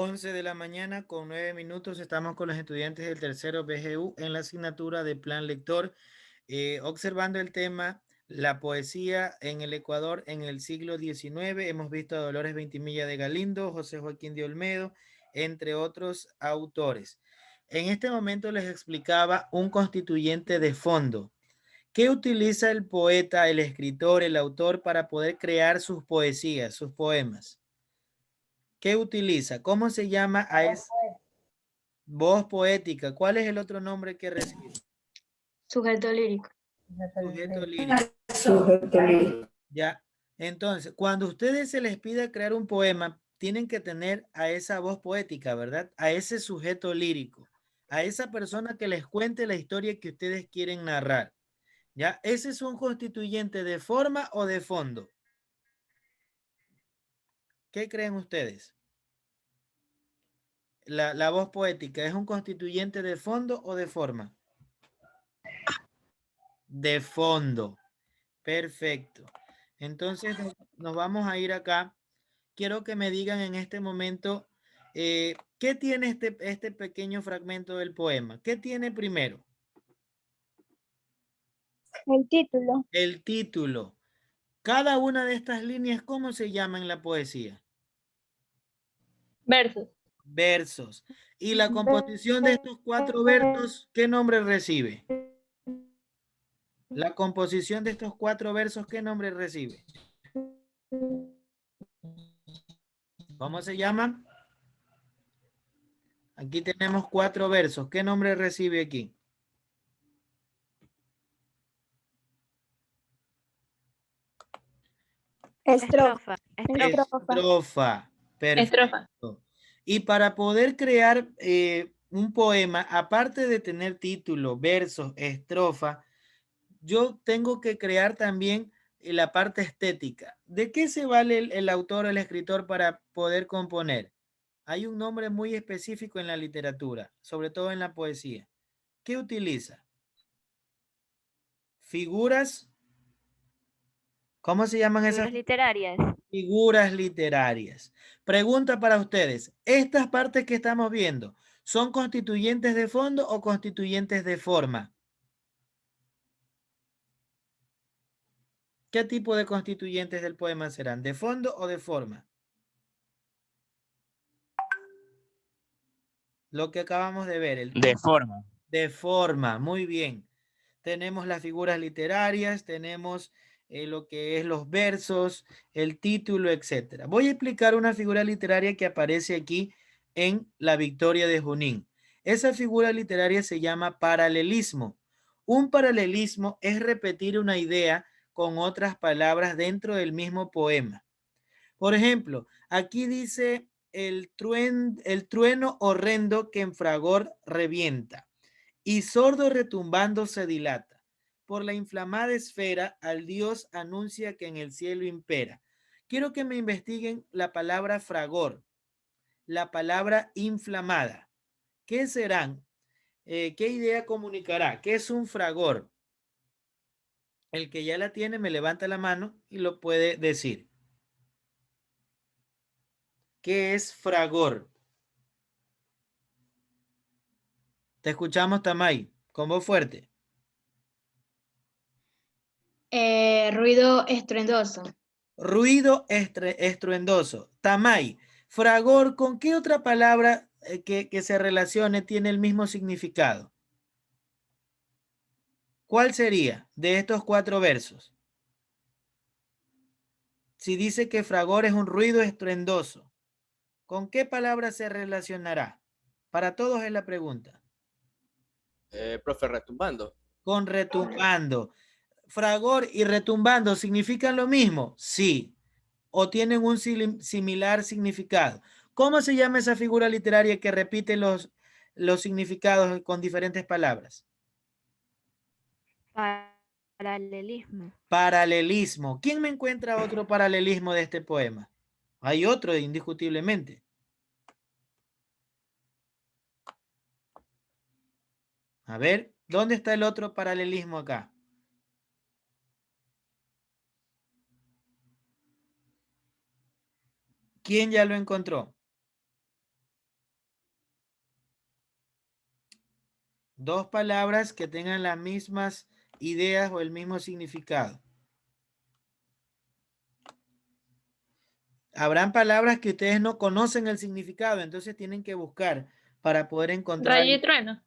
11 de la mañana con 9 minutos. Estamos con los estudiantes del tercero BGU en la asignatura de plan lector, observando el tema la poesía en el Ecuador en el siglo XIX. Hemos visto a Dolores Ventimilla de Galindo, José Joaquín de Olmedo, entre otros autores. En este momento les explicaba un constituyente de fondo. ¿Qué utiliza el poeta, el escritor, el autor para poder crear sus poesías, sus poemas? ¿Qué utiliza? ¿Cómo se llama a esa voz poética? ¿Cuál es el otro nombre que recibe? Sujeto lírico. Sujeto lírico. Ya. Entonces, cuando a ustedes se les pida crear un poema, tienen que tener a esa voz poética, ¿verdad? A ese sujeto lírico, a esa persona que les cuente la historia que ustedes quieren narrar. ¿Ya? ¿Ese es un constituyente de forma o de fondo? ¿Qué creen ustedes? La voz poética, ¿es un constituyente de fondo o de forma? De fondo. Perfecto. Entonces nos vamos a ir acá. Quiero que me digan en este momento qué tiene este pequeño fragmento del poema. ¿Qué tiene primero? El título. El título. Cada una de estas líneas, ¿cómo se llama en la poesía? Versos. Versos. Y la composición de estos 4 versos, ¿qué nombre recibe? La composición de estos 4 versos, ¿qué nombre recibe? ¿Cómo se llama? Aquí tenemos 4 versos. ¿Qué nombre recibe aquí? Estrofa. Estrofa. Estrofa. Perfecto. Y para poder crear un poema, aparte de tener título, versos, estrofa, yo tengo que crear también la parte estética. ¿De qué se vale el autor o el escritor para poder componer? Hay un nombre muy específico en la literatura, sobre todo en la poesía. ¿Qué utiliza? Figuras. ¿Cómo se llaman esas Figuras literarias. figuras literarias? Pregunta para ustedes. ¿Estas partes que estamos viendo son constituyentes de fondo o constituyentes de forma? ¿Qué tipo de constituyentes del poema serán? ¿De fondo o de forma? Lo que acabamos de ver. De forma. De forma, muy bien. Tenemos las figuras literarias, tenemos lo que es los versos, el título, etcétera. Voy a explicar una figura literaria que aparece aquí en La Victoria de Junín. Esa figura literaria se llama paralelismo. Un paralelismo es repetir una idea con otras palabras dentro del mismo poema. Por ejemplo, aquí dice el trueno horrendo que en fragor revienta y sordo retumbando se dilata. Por la inflamada esfera al Dios anuncia que en el cielo impera. Quiero que me investiguen la palabra fragor, la palabra inflamada. ¿Qué serán? ¿Qué idea comunicará? ¿Qué es un fragor? El que ya la tiene me levanta la mano y lo puede decir. ¿Qué es fragor? Te escuchamos, Tamay, con voz fuerte. Ruido estruendoso. Ruido estruendoso. Tamay, fragor, ¿con qué otra palabra que se relacione tiene el mismo significado? ¿Cuál sería de estos 4 versos? Si dice que fragor es un ruido estruendoso, ¿con qué palabra se relacionará? Para todos es la pregunta. Profe, retumbando. Con retumbando. Fragor y retumbando significan lo mismo, sí, o tienen un similar significado. ¿Cómo se llama esa figura literaria que repite los significados con diferentes palabras? Paralelismo. Paralelismo. ¿Quién me encuentra otro paralelismo de este poema? Hay otro, indiscutiblemente. A ver, ¿dónde está el otro paralelismo acá? ¿Quién ya lo encontró? Dos palabras que tengan las mismas ideas o el mismo significado. Habrán palabras que ustedes no conocen el significado, entonces tienen que buscar para poder encontrar. Rayo y trueno.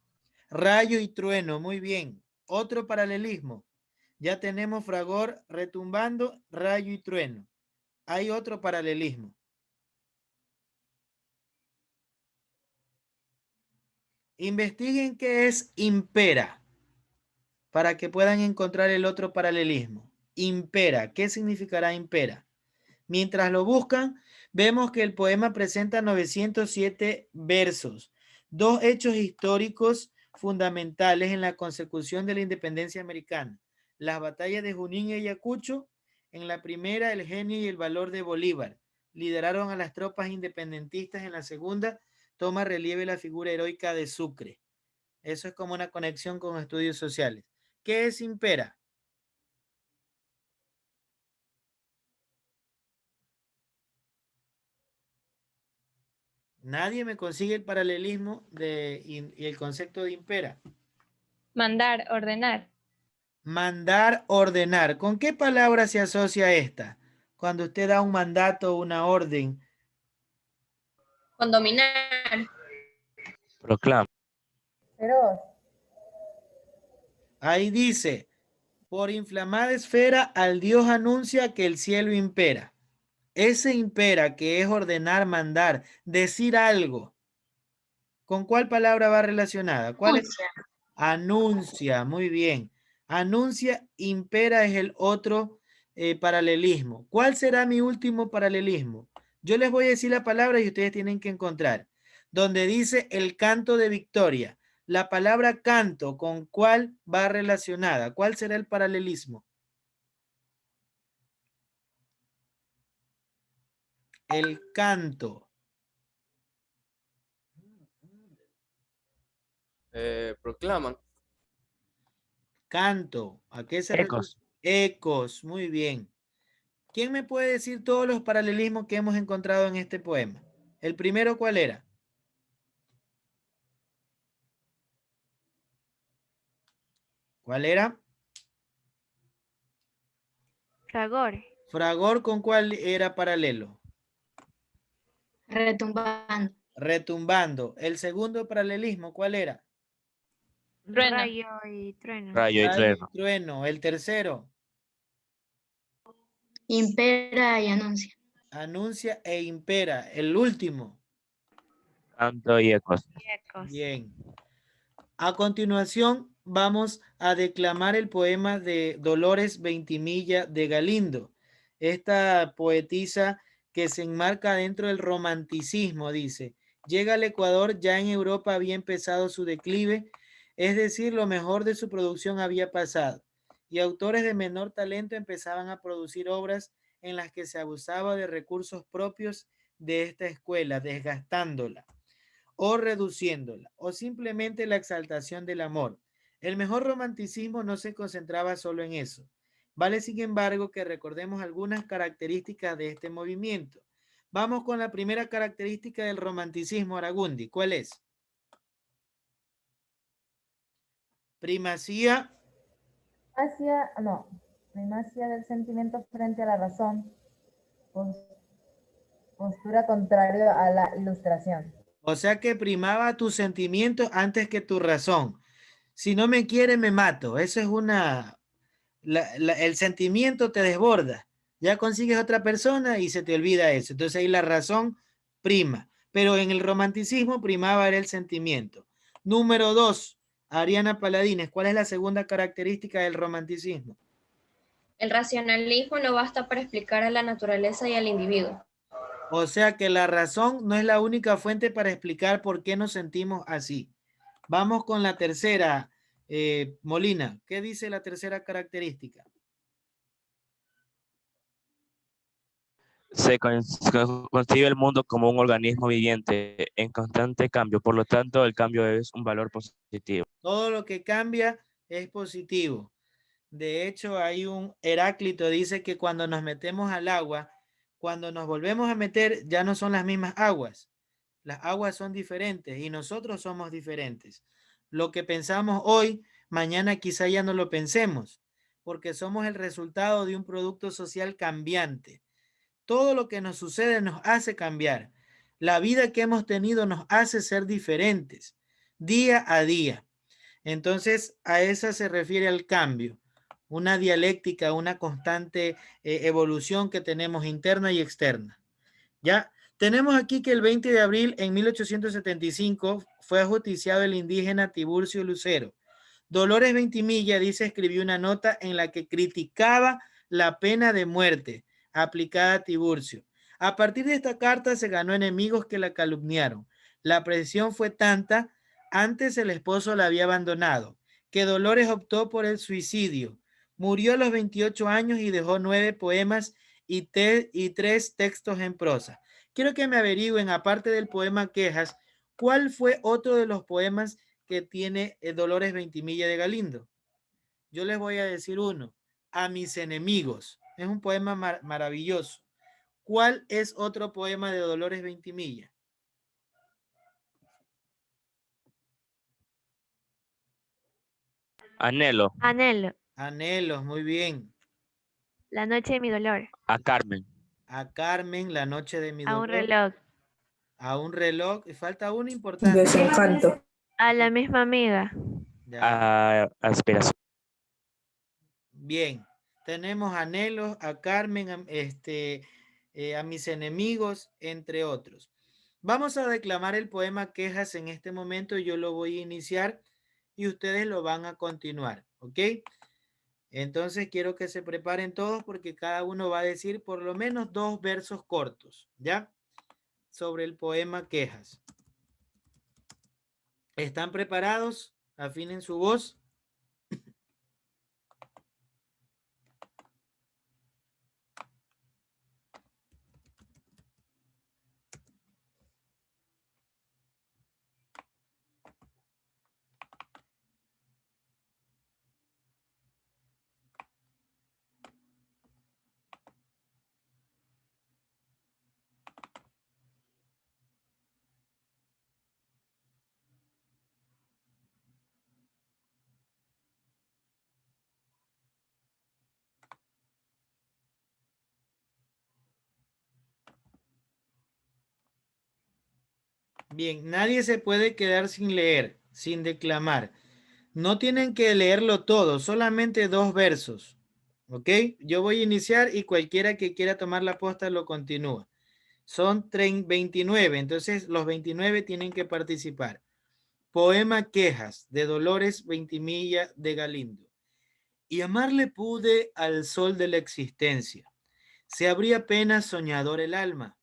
Rayo y trueno, muy bien. Otro paralelismo. Ya tenemos fragor, retumbando, rayo y trueno. Hay otro paralelismo. Investiguen qué es impera para que puedan encontrar el otro paralelismo. Impera, ¿qué significará impera? Mientras lo buscan, vemos que el poema presenta 907 versos, dos hechos históricos fundamentales en la consecución de la independencia americana. Las batallas de Junín y Ayacucho, en la primera, el genio y el valor de Bolívar. Lideraron a las tropas independentistas. En la segunda, toma relieve la figura heroica de Sucre. Eso es como una conexión con estudios sociales. ¿Qué es impera? Nadie me consigue el paralelismo y el concepto de impera. Mandar, ordenar. Mandar, ordenar. ¿Con qué palabra se asocia esta? Cuando usted da un mandato, una orden. Condominar. Proclama. Feroz. Ahí dice, por inflamada esfera al Dios anuncia que el cielo impera. Ese impera que es ordenar, mandar, decir algo. ¿Con cuál palabra va relacionada? ¿Cuál es? Anuncia, muy bien. Anuncia, impera es el otro paralelismo. ¿Cuál será mi último paralelismo? Yo les voy a decir la palabra y ustedes tienen que encontrar. Donde dice el canto de victoria. La palabra canto, ¿con cuál va relacionada? ¿Cuál será el paralelismo? El canto. Proclaman. Canto. ¿A qué se refiere? Ecos. Ecos, muy bien. ¿Quién me puede decir todos los paralelismos que hemos encontrado en este poema? ¿El primero cuál era? ¿Cuál era? Fragor. Fragor, ¿con cuál era paralelo? Retumbando. Retumbando. El segundo paralelismo, ¿cuál era? Trueno. Rayo y trueno. Rayo y Rayo y trueno. trueno. El tercero, Impera y anuncia. anuncia e impera. El último, Canto y ecos. Ecos. bien. A continuación, vamos a declamar el poema de Dolores Veintimilla de Galindo. Esta poetisa que se enmarca dentro del romanticismo, dice, llega al Ecuador, ya en Europa había empezado su declive, es decir, lo mejor de su producción había pasado, y autores de menor talento empezaban a producir obras en las que se abusaba de recursos propios de esta escuela, desgastándola o reduciéndola, o simplemente la exaltación del amor. El mejor romanticismo no se concentraba solo en eso. Vale, sin embargo, que recordemos algunas características de este movimiento. Vamos con la primera característica del romanticismo, Aragundi. ¿Cuál es? Primacía. Primacía del sentimiento frente a la razón. Postura contraria a la ilustración. O sea que primaba tus sentimientos antes que tu razón. Si no me quiere, me mato. Eso es el sentimiento te desborda. Ya consigues otra persona y se te olvida eso. Entonces ahí la razón prima. Pero en el romanticismo primaba era el sentimiento. Número 2, Ariana Paladines. ¿Cuál es la segunda característica del romanticismo? El racionalismo no basta para explicar a la naturaleza y al individuo. O sea que la razón no es la única fuente para explicar por qué nos sentimos así. Vamos con la tercera, Molina. ¿Qué dice la tercera característica? Se concibe el mundo como un organismo viviente en constante cambio, por lo tanto el cambio es un valor positivo. Todo lo que cambia es positivo. De hecho, hay un Heráclito dice que cuando nos metemos al agua, cuando nos volvemos a meter, ya no son las mismas aguas. Las aguas son diferentes y nosotros somos diferentes. Lo que pensamos hoy, mañana quizá ya no lo pensemos, porque somos el resultado de un producto social cambiante. Todo lo que nos sucede nos hace cambiar. La vida que hemos tenido nos hace ser diferentes día a día. Entonces, a esa se refiere al cambio, una dialéctica, una constante evolución que tenemos interna y externa. Ya tenemos aquí que el 20 de abril en 1875 fue ajusticiado el indígena Tiburcio Lucero. Dolores Ventimilla, dice, escribió una nota en la que criticaba la pena de muerte aplicada a Tiburcio. A partir de esta carta se ganó enemigos que la calumniaron. La presión fue tanta, antes el esposo la había abandonado, que Dolores optó por el suicidio. Murió a los 28 años y dejó 9 poemas y 3 textos en prosa. Quiero que me averigüen, aparte del poema Quejas, ¿cuál fue otro de los poemas que tiene Dolores Ventimilla de Galindo? Yo les voy a decir uno, A mis enemigos. Es un poema maravilloso. ¿Cuál es otro poema de Dolores Ventimilla? Anhelo. Anhelo. Anhelos, muy bien. La noche de mi dolor. A Carmen. A Carmen, La noche de mi A un dolor. reloj. A un reloj. Y falta uno importante. Desencanto. A la misma amiga. Ya. A aspiración. Bien. Tenemos anhelos, a Carmen, a mis enemigos, entre otros. Vamos a declamar el poema Quejas en este momento. Yo lo voy a iniciar y ustedes lo van a continuar, ¿ok? Entonces quiero que se preparen todos porque cada uno va a decir por lo menos 2 versos cortos, ¿ya? Sobre el poema Quejas. ¿Están preparados? Afinen su voz. Bien, nadie se puede quedar sin leer, sin declamar. No tienen que leerlo todo, solamente 2 versos. ¿Ok? Yo voy a iniciar y cualquiera que quiera tomar la posta lo continúa. Son 29, entonces los 29 tienen que participar. Poema Quejas de Dolores Ventimilla de Galindo. Y amarle pude al sol de la existencia. Se abría apenas soñador el alma.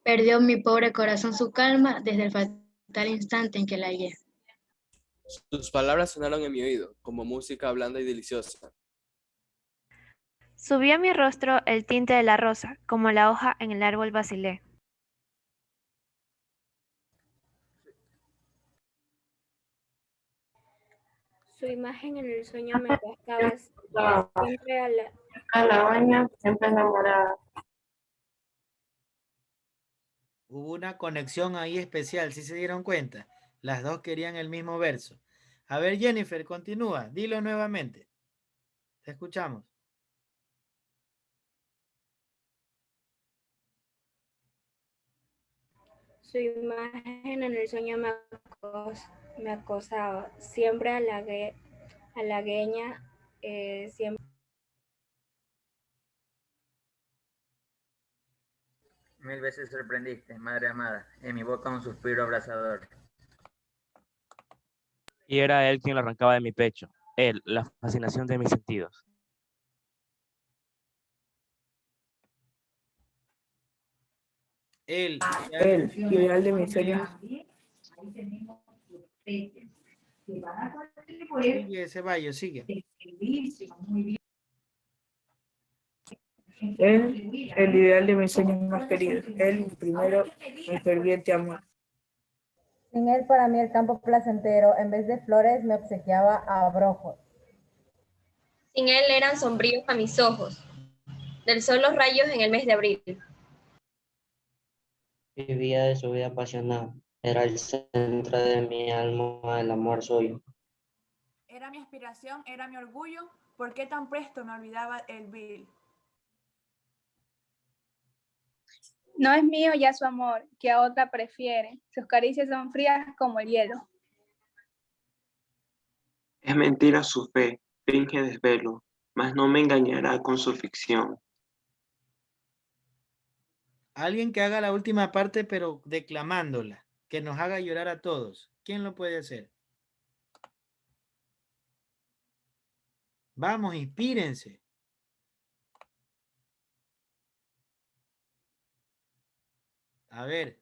Perdió mi pobre corazón su calma desde el fatal instante en que la hallé. Sus palabras sonaron en mi oído, como música blanda y deliciosa. Subió a mi rostro el tinte de la rosa, como la hoja en el árbol vacilé. Su imagen en el sueño me buscaba siempre A la baña, siempre enamorada. Hubo una conexión ahí especial, ¿sí se dieron cuenta? Las dos querían el mismo verso. A ver, Jennifer, continúa. Dilo nuevamente. Te escuchamos. Su imagen en el sueño me acosaba, siempre halagueña, siempre. Mil veces sorprendiste, madre amada, en mi boca un suspiro abrasador. Y era él quien lo arrancaba de mi pecho. Él, la fascinación de mis sentidos. El Ideal de mis sueños. Sigue, Ceballos, sigue. Él, el ideal de mis sueños más queridos. Él, primero, mi ferviente amor. Sin él, para mí, el campo placentero, en vez de flores, me obsequiaba abrojos. Sin él eran sombríos a mis ojos, del sol los rayos en el mes de abril. vivía de su vida apasionada. Era el centro de mi alma, el amor suyo. Era mi aspiración, era mi orgullo. ¿Por qué tan presto me olvidaba el vil? No es mío ya su amor, que a otra prefiere. Sus caricias son frías como el hielo. Es mentira su fe, finge desvelo, mas no me engañará con su ficción. Alguien que haga la última parte, pero declamándola, que nos haga llorar a todos. ¿Quién lo puede hacer? Vamos, inspírense. A ver.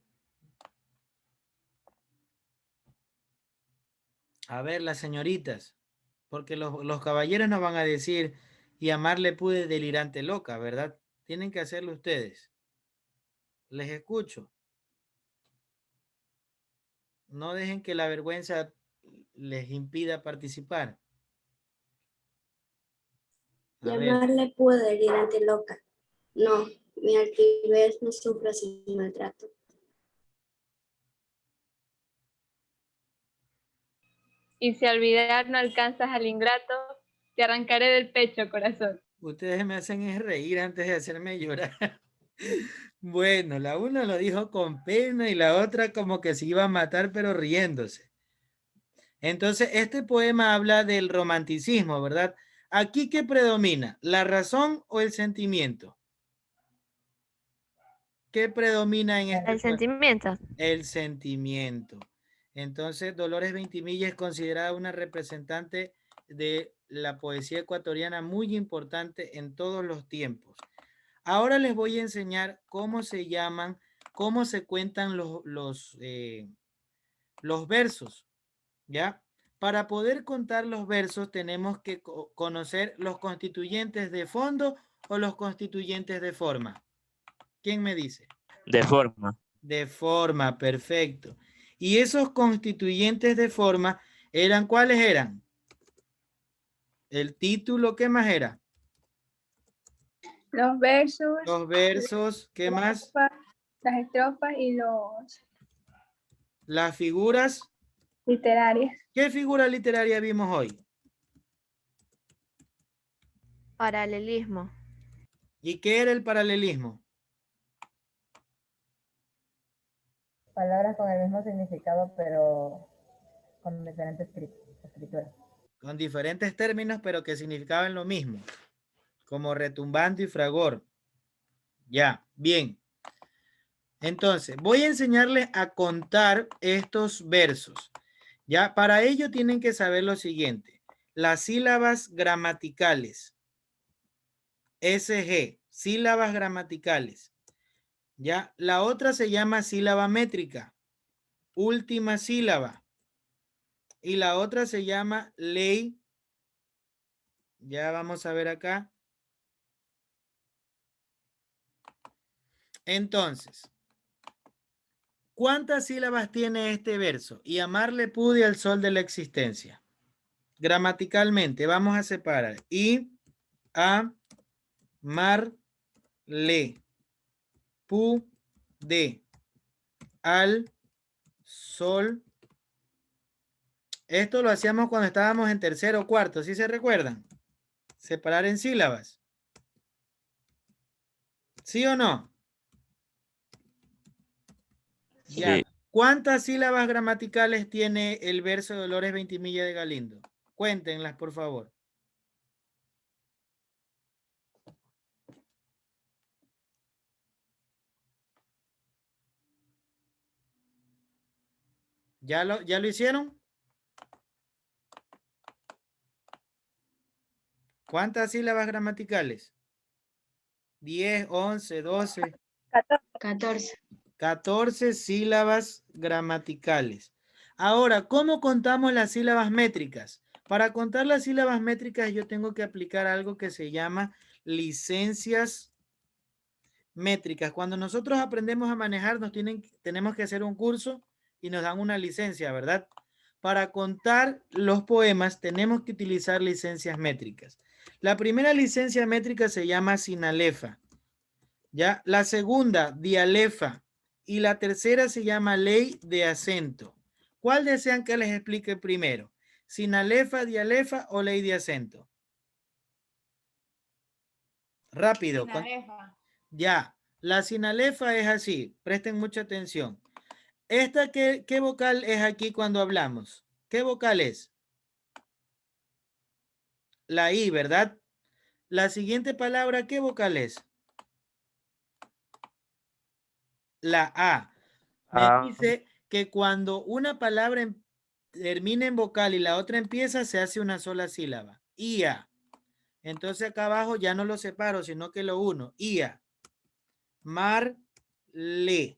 A ver, las señoritas. Porque los caballeros nos van a decir, y amarle pude delirante loca, ¿verdad? Tienen que hacerlo ustedes. Les escucho. No dejen que la vergüenza les impida participar. A ver. Llamarle pude delirante loca. No, mi altivez no sufre sin maltrato. Y si al olvidar no alcanzas al ingrato, te arrancaré del pecho, corazón. Ustedes me hacen es reír antes de hacerme llorar. Bueno, la una lo dijo con pena y la otra como que se iba a matar pero riéndose. Entonces, este poema habla del romanticismo, ¿verdad? Aquí, ¿qué predomina? ¿La razón o el sentimiento? ¿Qué predomina en este El sentimiento. El sentimiento. Entonces, Dolores Ventimilla es considerada una representante de la poesía ecuatoriana muy importante en todos los tiempos. Ahora les voy a enseñar cómo se llaman, cómo se cuentan los versos, ¿ya? Para poder contar los versos tenemos que conocer los constituyentes de fondo o los constituyentes de forma. ¿Quién me dice? De forma. De forma, perfecto. Y esos constituyentes de forma eran, ¿cuáles eran? El título, ¿qué más era? Los versos. Los versos, ¿qué más? Las estrofas y las figuras literarias. ¿Qué figura literaria vimos hoy? Paralelismo. ¿Y qué era el paralelismo? Palabras con el mismo significado, pero con diferentes escrituras. Con diferentes términos, pero que significaban lo mismo. Como retumbando y fragor. Ya, bien. Entonces, voy a enseñarles a contar estos versos. Ya, para ello tienen que saber lo siguiente. Las sílabas gramaticales. SG, sílabas gramaticales. Ya, la otra se llama sílaba métrica. Última sílaba. Y la otra se llama ley. Ya vamos a ver acá. Entonces, ¿cuántas sílabas tiene este verso? Y amarle pude al sol de la existencia. Gramaticalmente, vamos a separar. Y, a, mar, le, pu, de, al, sol. Esto lo hacíamos cuando estábamos en tercero o cuarto, ¿sí se recuerdan? Separar en sílabas. ¿Sí o no? Sí. Ya. ¿Cuántas sílabas gramaticales tiene el verso de Dolores Ventimilla de Galindo? Cuéntenlas, por favor. ¿Ya lo hicieron? ¿Cuántas sílabas gramaticales? 10, 11, 12. 14. 14 sílabas gramaticales. Ahora, ¿cómo contamos las sílabas métricas? Para contar las sílabas métricas yo tengo que aplicar algo que se llama licencias métricas. Cuando nosotros aprendemos a manejar, tenemos que hacer un curso y nos dan una licencia, ¿verdad? Para contar los poemas tenemos que utilizar licencias métricas. La primera licencia métrica se llama sinalefa. ¿Ya? La segunda, dialefa. y la tercera se llama ley de acento. ¿Cuál desean que les explique primero? ¿Sinalefa, dialefa o ley de acento? Rápido. Sinalefa. Ya, la sinalefa es así. Presten mucha atención. ¿Esta qué vocal es aquí cuando hablamos? ¿Qué vocal es? La I, ¿verdad? La siguiente palabra, ¿qué vocal es? La A. Me dice que cuando una palabra termina en vocal y la otra empieza, se hace una sola sílaba. IA. Entonces acá abajo ya no lo separo, sino que lo uno. IA. Mar, le.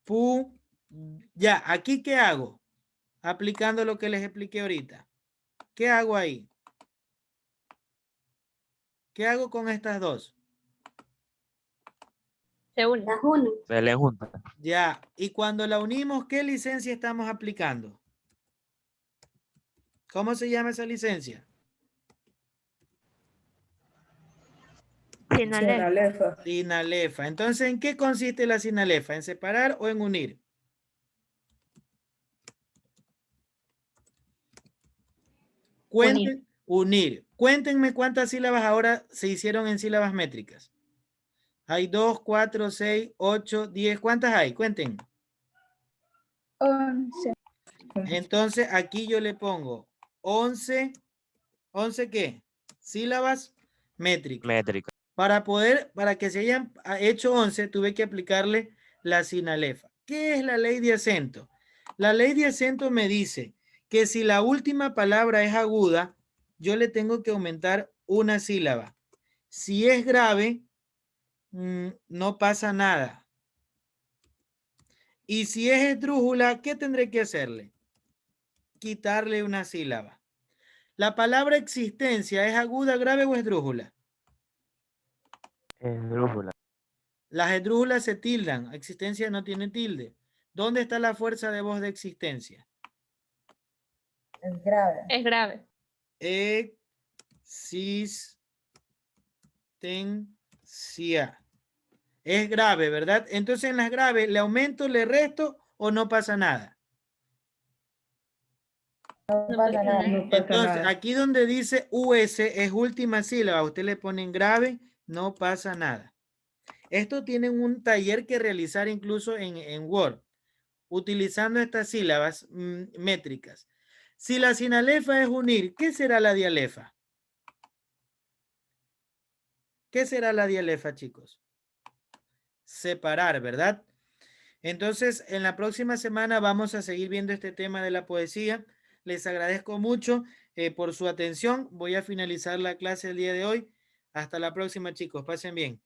Pu. Ya, ¿aquí qué hago? Aplicando lo que les expliqué ahorita. ¿Qué hago ahí? ¿Qué hago con estas dos? Se une. Se leen juntas. Ya, y cuando la unimos, ¿qué licencia estamos aplicando? ¿Cómo se llama esa licencia? Sinalefa. Sinalefa. Entonces, ¿en qué consiste la sinalefa? ¿En separar o en unir? Unir. Cuéntenme cuántas sílabas ahora se hicieron en sílabas métricas. Hay 2, 4, 6, 8, 10. ¿Cuántas hay? Cuenten. 11. Entonces, aquí yo le pongo 11. ¿11 qué? Sílabas métricas. Métrica. Para que se hayan hecho 11, tuve que aplicarle la sinalefa. ¿Qué es la ley de acento? La ley de acento me dice que si la última palabra es aguda, yo le tengo que aumentar una sílaba. Si es grave, no pasa nada. Y si es esdrújula, ¿qué tendré que hacerle? Quitarle una sílaba. ¿La palabra existencia es aguda, grave o esdrújula? Esdrújula. Las esdrújulas se tildan. Existencia no tiene tilde. ¿Dónde está la fuerza de voz de existencia? Es grave. Es grave. Existencia. Es grave, ¿verdad? Entonces en las graves, ¿le aumento, le resto o no pasa nada? No pasa nada. Entonces, aquí donde dice US es última sílaba. Usted le pone en grave, no pasa nada. Esto tienen un taller que realizar incluso en Word, utilizando estas sílabas métricas. Si la sinalefa es unir, ¿qué será la dialefa? ¿Qué será la dialefa, chicos? Separar, ¿verdad? Entonces, en la próxima semana vamos a seguir viendo este tema de la poesía. Les agradezco mucho por su atención. Voy a finalizar la clase el día de hoy. Hasta la próxima, chicos. Pasen bien.